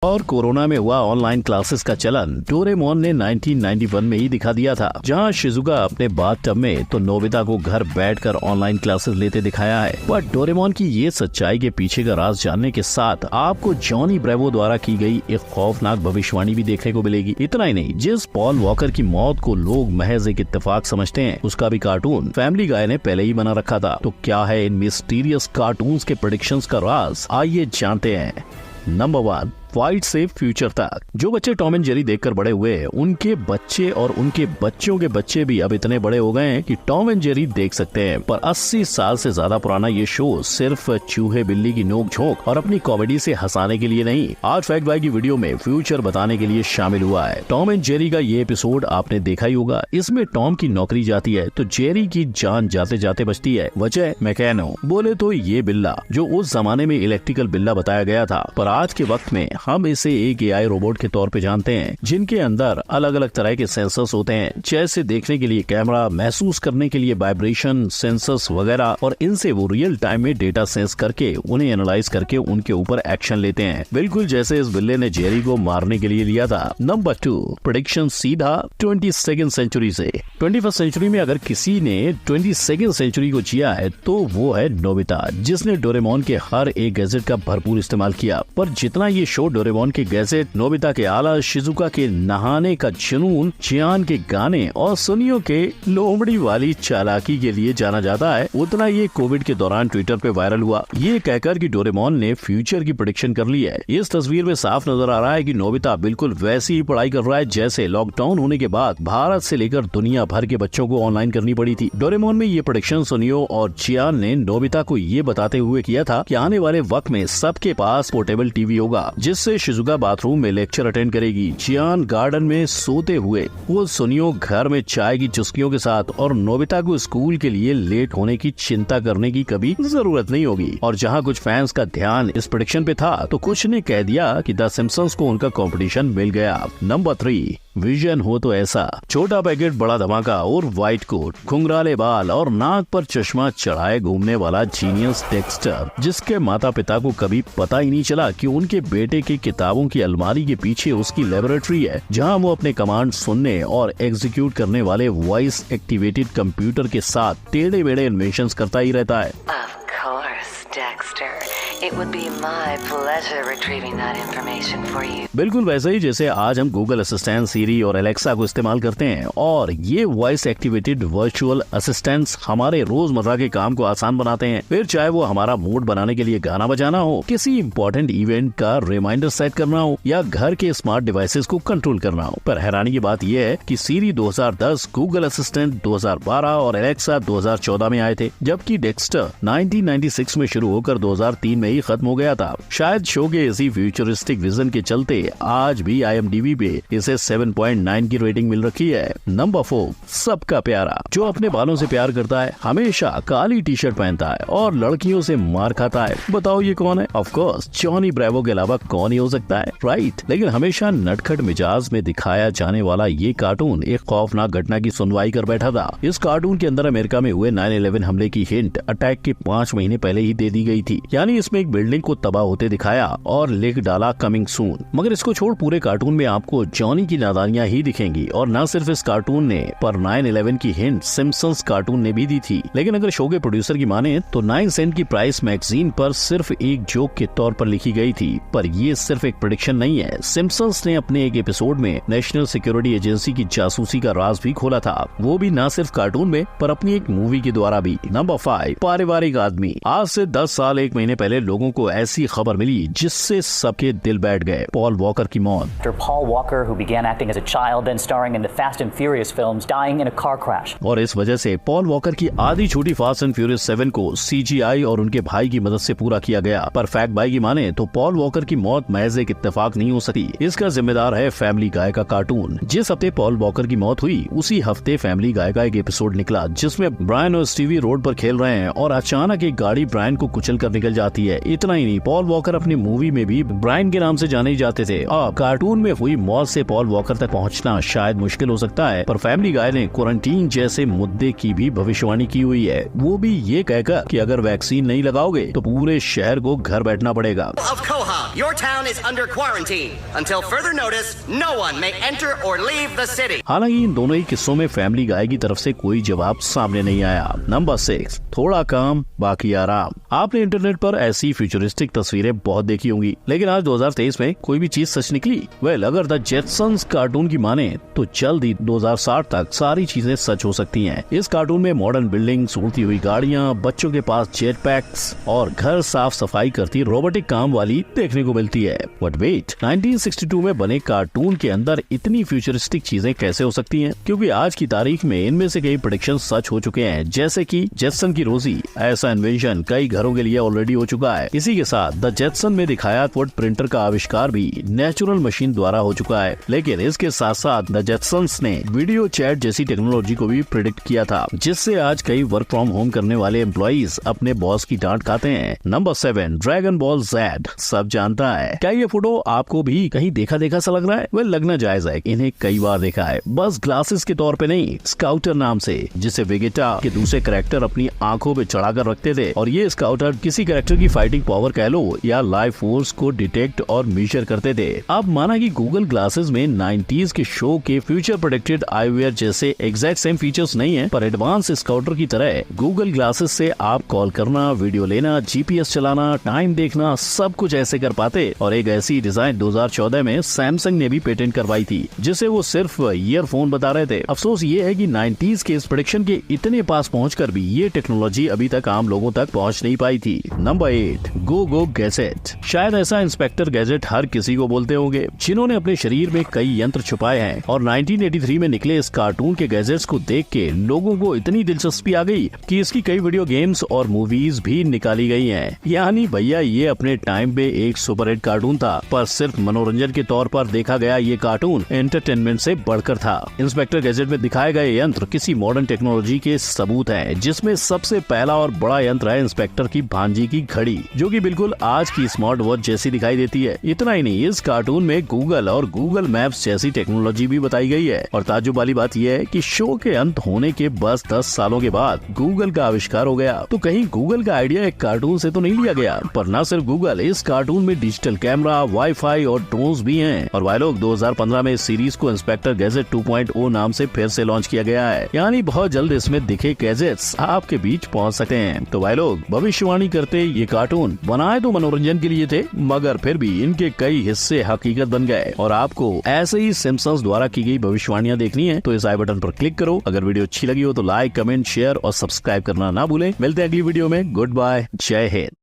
और कोरोना में हुआ ऑनलाइन क्लासेस का चलन डोरेमोन ने 1991 में ही दिखा दिया था, जहां शिजुका अपने बाथटब में तो नोबिता को घर बैठकर ऑनलाइन क्लासेस लेते दिखाया है। पर डोरेमोन की ये सच्चाई के पीछे का राज जानने के साथ आपको जॉनी ब्रेवो द्वारा की गई एक खौफनाक भविष्यवाणी भी देखने को मिलेगी। इतना ही नहीं, जिस पॉल वॉकर की मौत को लोग महज एक इत्तेफाक समझते हैं, उसका भी कार्टून फैमिली गाय ने पहले ही बना रखा था। तो क्या है इन मिस्टीरियस कार्टून्स के प्रेडिक्शंस का राज, आइए जानते हैं। नंबर 1, फाइट से फ्यूचर तक। जो बच्चे टॉम एंड जेरी देखकर बड़े हुए, उनके बच्चे और उनके बच्चों के बच्चे भी अब इतने बड़े हो गए हैं कि टॉम एंड जेरी देख सकते हैं। पर 80 साल से ज्यादा पुराना ये शो सिर्फ चूहे बिल्ली की नोक झोंक और अपनी कॉमेडी से हंसाने के लिए नहीं, आज फैक्ट बाय की वीडियो में फ्यूचर बताने के लिए शामिल हुआ है। टॉम एंड जेरी का ये एपिसोड आपने देखा ही होगा। इसमें टॉम की नौकरी जाती है तो जेरी की जान जाते जाते बचती है। वजह मैकेनो। बोले तो ये बिल्ला जो उस जमाने में इलेक्ट्रिकल बिल्ला बताया गया था, पर आज के वक्त में हम इसे एक एआई रोबोट के तौर पे जानते हैं, जिनके अंदर अलग अलग तरह के सेंसर्स होते हैं, जैसे देखने के लिए कैमरा, महसूस करने के लिए वाइब्रेशन सेंसर्स वगैरह, और इनसे वो रियल टाइम में डेटा सेंस करके उन्हें एनालाइज करके उनके ऊपर एक्शन लेते हैं, बिल्कुल जैसे इस बिल्ले ने जेरी को मारने के लिए लिया था। नंबर 2, प्रेडिक्शन सीधा 22वीं सेंचुरी से। 21st सेंचुरी में अगर किसी ने 22वीं सेंचुरी को जिया है तो वो है नोबिता, जिसने डोरेमोन के हर एक गैजेट का भरपूर इस्तेमाल किया। पर जितना ये शो डोरेमोन के गैजेट, नोबिता के आला, शिजुका के नहाने का जुनून, चियान के गाने और सुनियो के लोमड़ी वाली चालाकी के लिए जाना जाता है, उतना ये कोविड के दौरान ट्विटर पे वायरल हुआ, ये कहकर कि डोरेमोन ने फ्यूचर की प्रेडिक्शन कर ली है। इस तस्वीर में साफ नजर आ रहा है कि नोबिता बिल्कुल वैसी ही पढ़ाई कर रहा है जैसे लॉकडाउन होने के बाद भारत से लेकर दुनिया भर के बच्चों को ऑनलाइन करनी पड़ी थी। डोरेमोन में ये प्रेडिक्शन सुनियो और चियान ने नोबिता को ये बताते हुए किया था कि आने वाले वक्त में सबके पास पोर्टेबल टीवी होगा, जिससे शिजुका बाथरूम में लेक्चर अटेंड करेगी, चियान गार्डन में सोते हुए, वो सुनियो घर में चाय की चुस्कियों के साथ, और नोबिता को स्कूल के लिए लेट होने की चिंता करने की कभी जरूरत नहीं होगी। और जहां कुछ फैंस का ध्यान इस प्रेडिक्शन पे था तो कुछ ने कह दिया कि द सिम्पसंस को उनका कंपटीशन मिल गया। नंबर 3, विजन हो तो ऐसा। छोटा पैकेट बड़ा धमाका और व्हाइट कोट, घुंघराले बाल और नाक पर चश्मा चढ़ाए घूमने वाला जीनियस डेक्स्टर, जिसके माता पिता को कभी पता ही नहीं चला कि उनके बेटे की किताबों की अलमारी के पीछे उसकी लेबोरेटरी है, जहां वो अपने कमांड सुनने और एग्जीक्यूट करने वाले वॉइस एक्टिवेटेड कंप्यूटर के साथ टेढ़े मेढ़े इन्वेंशंस करता ही रहता है। Dexter, it would be my pleasure retrieving that information for you. बिल्कुल वैसे ही जैसे आज हम गूगल असिस्टेंट, सीरी और एलेक्सा को इस्तेमाल करते हैं, और ये वॉइस एक्टिवेटेड वर्चुअल असिस्टेंट्स हमारे रोजमर्रा के काम को आसान बनाते हैं। फिर चाहे वो हमारा मूड बनाने के लिए गाना बजाना हो, किसी इम्पोर्टेंट इवेंट का रिमाइंडर सेट करना हो, या घर के स्मार्ट डिवाइसेस को कंट्रोल करना हो। पर हैरानी की बात यह है कि सीरी 2010, गूगल असिस्टेंट 2012 और एलेक्सा 2014 में आए थे, जबकि डेक्स्टर 1996 में शुरू होकर 2003 में ही खत्म हो गया था। शायद शो के इसी फ्यूचरिस्टिक विजन के चलते आज भी IMDb पे इसे 7.9 की रेटिंग मिल रखी है। नंबर 4, सबका प्यारा। जो अपने बालों से प्यार करता है, हमेशा काली टी शर्ट पहनता है और लड़कियों से मार खाता है, बताओ ये कौन है? ऑफ कोर्स जॉनी ब्रेवो के अलावा कौन ही हो सकता है, राइट? लेकिन हमेशा नटखट मिजाज में दिखाया जाने वाला ये कार्टून एक खौफनाक घटना की सुनवाई कर बैठा था। इस कार्टून के अंदर अमेरिका में हुए 9/11 हमले की हिंट अटैक के 5 महीने पहले ही दे दी गई थी। यानी इसमें एक बिल्डिंग को तबाह होते दिखाया और लिख डाला कमिंग सून। मगर इसको छोड़ पूरे कार्टून में आपको जॉनी की नादानियां ही दिखेंगी। और न सिर्फ इस कार्टून ने, पर 9/11 की हिंट सिम्पसंस कार्टून ने भी दी थी। लेकिन अगर शो के प्रोड्यूसर की माने तो 9 सेंट की प्राइस मैगजीन पर सिर्फ एक जोक के तौर पर लिखी गई थी। पर ये सिर्फ एक प्रेडिक्शन नहीं है। सिम्पसंस ने अपने एक एपिसोड में नेशनल सिक्योरिटी एजेंसी की जासूसी का राज भी खोला था, वो भी न सिर्फ कार्टून में पर अपनी एक मूवी के द्वारा भी। नंबर 5, पारिवारिक आदमी। आज से 10 साल 1 महीने पहले लोगों को ऐसी खबर मिली जिससे सबके दिल बैठ गए, पॉल वॉकर की मौत। Paul Walker, who began acting as a child, then starring in the Fast and Furious films, dying in a car crash. और इस वजह से पॉल वॉकर की आधी छोटी फास्ट एंड फ्यूरियस 7 को CGI और उनके भाई की मदद से पूरा किया गया। पर फैक्ट बाय की माने तो पॉल वॉकर की मौत महज एक इत्तेफाक नहीं हो सकी। इसका जिम्मेदार है फैमिली गाय का कार्टून। जिस हफ्ते पॉल वॉकर की मौत हुई, उसी हफ्ते फैमिली गाय का एक एपिसोड निकला जिसमें ब्रायन और स्टीवी रोड पर खेल रहे हैं और अचानक एक गाड़ी ब्रायन को कुचल कर निकल जाती है। इतना ही नहीं, पॉल वॉकर अपनी मूवी में भी ब्रायन के नाम से जाने जाते थे। अब कार्टून में हुई मौत से पॉल वॉकर तक पहुंचना शायद मुश्किल हो सकता है, पर फैमिली गाय ने क्वारंटीन जैसे मुद्दे की भी भविष्यवाणी की हुई है, वो भी ये कहकर कि अगर वैक्सीन नहीं लगाओगे तो पूरे शहर को घर बैठना पड़ेगा। Of Koha, your town is under quarantine. Until further notice, no one may enter or leave the city. हालांकि इन दोनों ही किस्सों में फैमिली गाय की तरफ से कोई जवाब सामने नहीं आया। नंबर 6, थोड़ा काम बाकी आराम। आपने इंटरनेट पर ऐसी फ्यूचरिस्टिक तस्वीरें बहुत देखी होंगी, लेकिन आज 2023 में कोई भी चीज सच निकली? वेल, अगर द जेटसन्स कार्टून की माने तो जल्द ही 2060 तक सारी चीजें सच हो सकती हैं। इस कार्टून में मॉडर्न बिल्डिंग्स, उड़ती हुई गाड़ियां, बच्चों के पास जेट पैक्स और घर साफ सफाई करती रोबोटिक काम वाली देखने को मिलती है। बट वेट, 1962 में बने कार्टून के अंदर इतनी फ्यूचरिस्टिक चीजें कैसे हो सकती हैं? क्योंकि आज की तारीख में इनमें से कई प्रेडिक्शन सच हो चुके हैं, जैसे कि जेटसन की रोजी। ऐसा इन्वेंशन कई घरों के लिए ऑलरेडी हो चुका है। इसी के साथ द जेटसन में दिखाया फुट प्रिंटर का आविष्कार भी नेचुरल मशीन द्वारा हो चुका है। लेकिन इसके साथ साथ द जेटसन्स ने वीडियो चैट जैसी टेक्नोलॉजी को भी प्रिडिक्ट किया था, जिससे आज कई वर्क फ्रॉम होम करने वाले एम्प्लॉइज अपने बॉस की डांट खाते हैं। Number 7, dragon ball Z. सब जानता है। क्या ये फोटो आपको भी कहीं देखा देखा सा लग रहा है? वह लगना जायज है, इन्हें कई बार देखा है, बस ग्लासेस के तौर पे नहीं, स्काउटर नाम से, जिसे वेगेटा के दूसरे कैरेक्टर अपनी आंखों पे चढ़ाकर रखते थे। और ये स्काउटर किसी कैरेक्टर की फाइटिंग पावर कह लो या लाइफ फोर्स को डिटेक्ट और मेजर करते थे। अब माना कि गूगल ग्लासेस में 90s के शो के फ्यूचर प्रेडिक्टेड आईवेयर जैसे एग्जैक्ट सेम फीचर्स नहीं है, पर एडवांस स्काउटर की तरह गूगल ग्लासेस से आप कॉल करना, वीडियो लेना, जीपीएस चलाना, टाइम देखना, सब कुछ ऐसे कर पाते। और एक ऐसी डिजाइन 2014 में सैमसंग ने भी पेटेंट करवाई थी, जिसे वो सिर्फ ईयरफोन बता रहे थे। अफसोस ये है कि 90s के इस प्रेडिक्शन के इतने पास पहुंचकर भी ये टेक्नोलॉजी अभी तक आम लोगों तक पहुंच नहीं पाई थी। नंबर 8, गो गैजेट। शायद ऐसा इंस्पेक्टर गैजेट हर किसी को बोलते होंगे, जिन्होंने अपने शरीर में कई यंत्र छुपाए हैं। और 1983 में निकले इस कार्टून के गैजेट्स को देख के लोगों को इतनी दिलचस्पी आ गई कि इसकी कई वीडियो गेम्स और मूवीज भी निकाली गई हैं। यानी भैया, ये अपने टाइम पे एक सुपरहिट कार्टून था, पर सिर्फ मनोरंजन के तौर पर देखा गया ये कार्टून एंटरटेनमेंट से बढ़कर था। इंस्पेक्टर गैजेट में दिखाए गए यंत्र किसी मॉडर्न टेक्नोलॉजी के सबूत हैं, जिसमें सबसे पहला और बड़ा यंत्र है इंस्पेक्टर की भांजी की घड़ी, जो कि बिल्कुल आज की स्मार्ट वॉच जैसी दिखाई देती है। इतना ही नहीं, इस कार्टून में गूगल और गूगल मैप्स जैसी टेक्नोलॉजी भी बताई गई है। और ताज्जुब वाली बात यह है कि शो के अंत होने के बस 10 सालों के बाद गूगल का आविष्कार हो गया। तो कहीं गूगल का आइडिया एक कार्टून से तो नहीं लिया गया? पर न सिर्फ गूगल, इस कार्टून में डिजिटल कैमरा, वाईफाई और ड्रोन्स भी हैं। और भाई लोग, 2015 में इस सीरीज को इंस्पेक्टर गैजेट 2.0 नाम से फिर से लॉन्च किया गया है। यानी बहुत जल्द इसमें दिखे गैजेट्स आपके बीच पहुंच सकते हैं। तो भाई लोग, भविष्यवाणी करते ये कार्टून बनाए तो मनोरंजन के लिए थे, मगर फिर भी इनके कई हिस्से हकीकत बन गए। और आपको ऐसे ही सिम्पसन्स द्वारा की गई भविष्यवाणियां देखनी है तो इस आई बटन पर क्लिक करो। अगर वीडियो अच्छी लगी हो तो लाइक, कमेंट, शेयर और सब्सक्राइब करना ना भूलें। मिलते हैं अगली वीडियो में। गुड बाय, जय हिंद।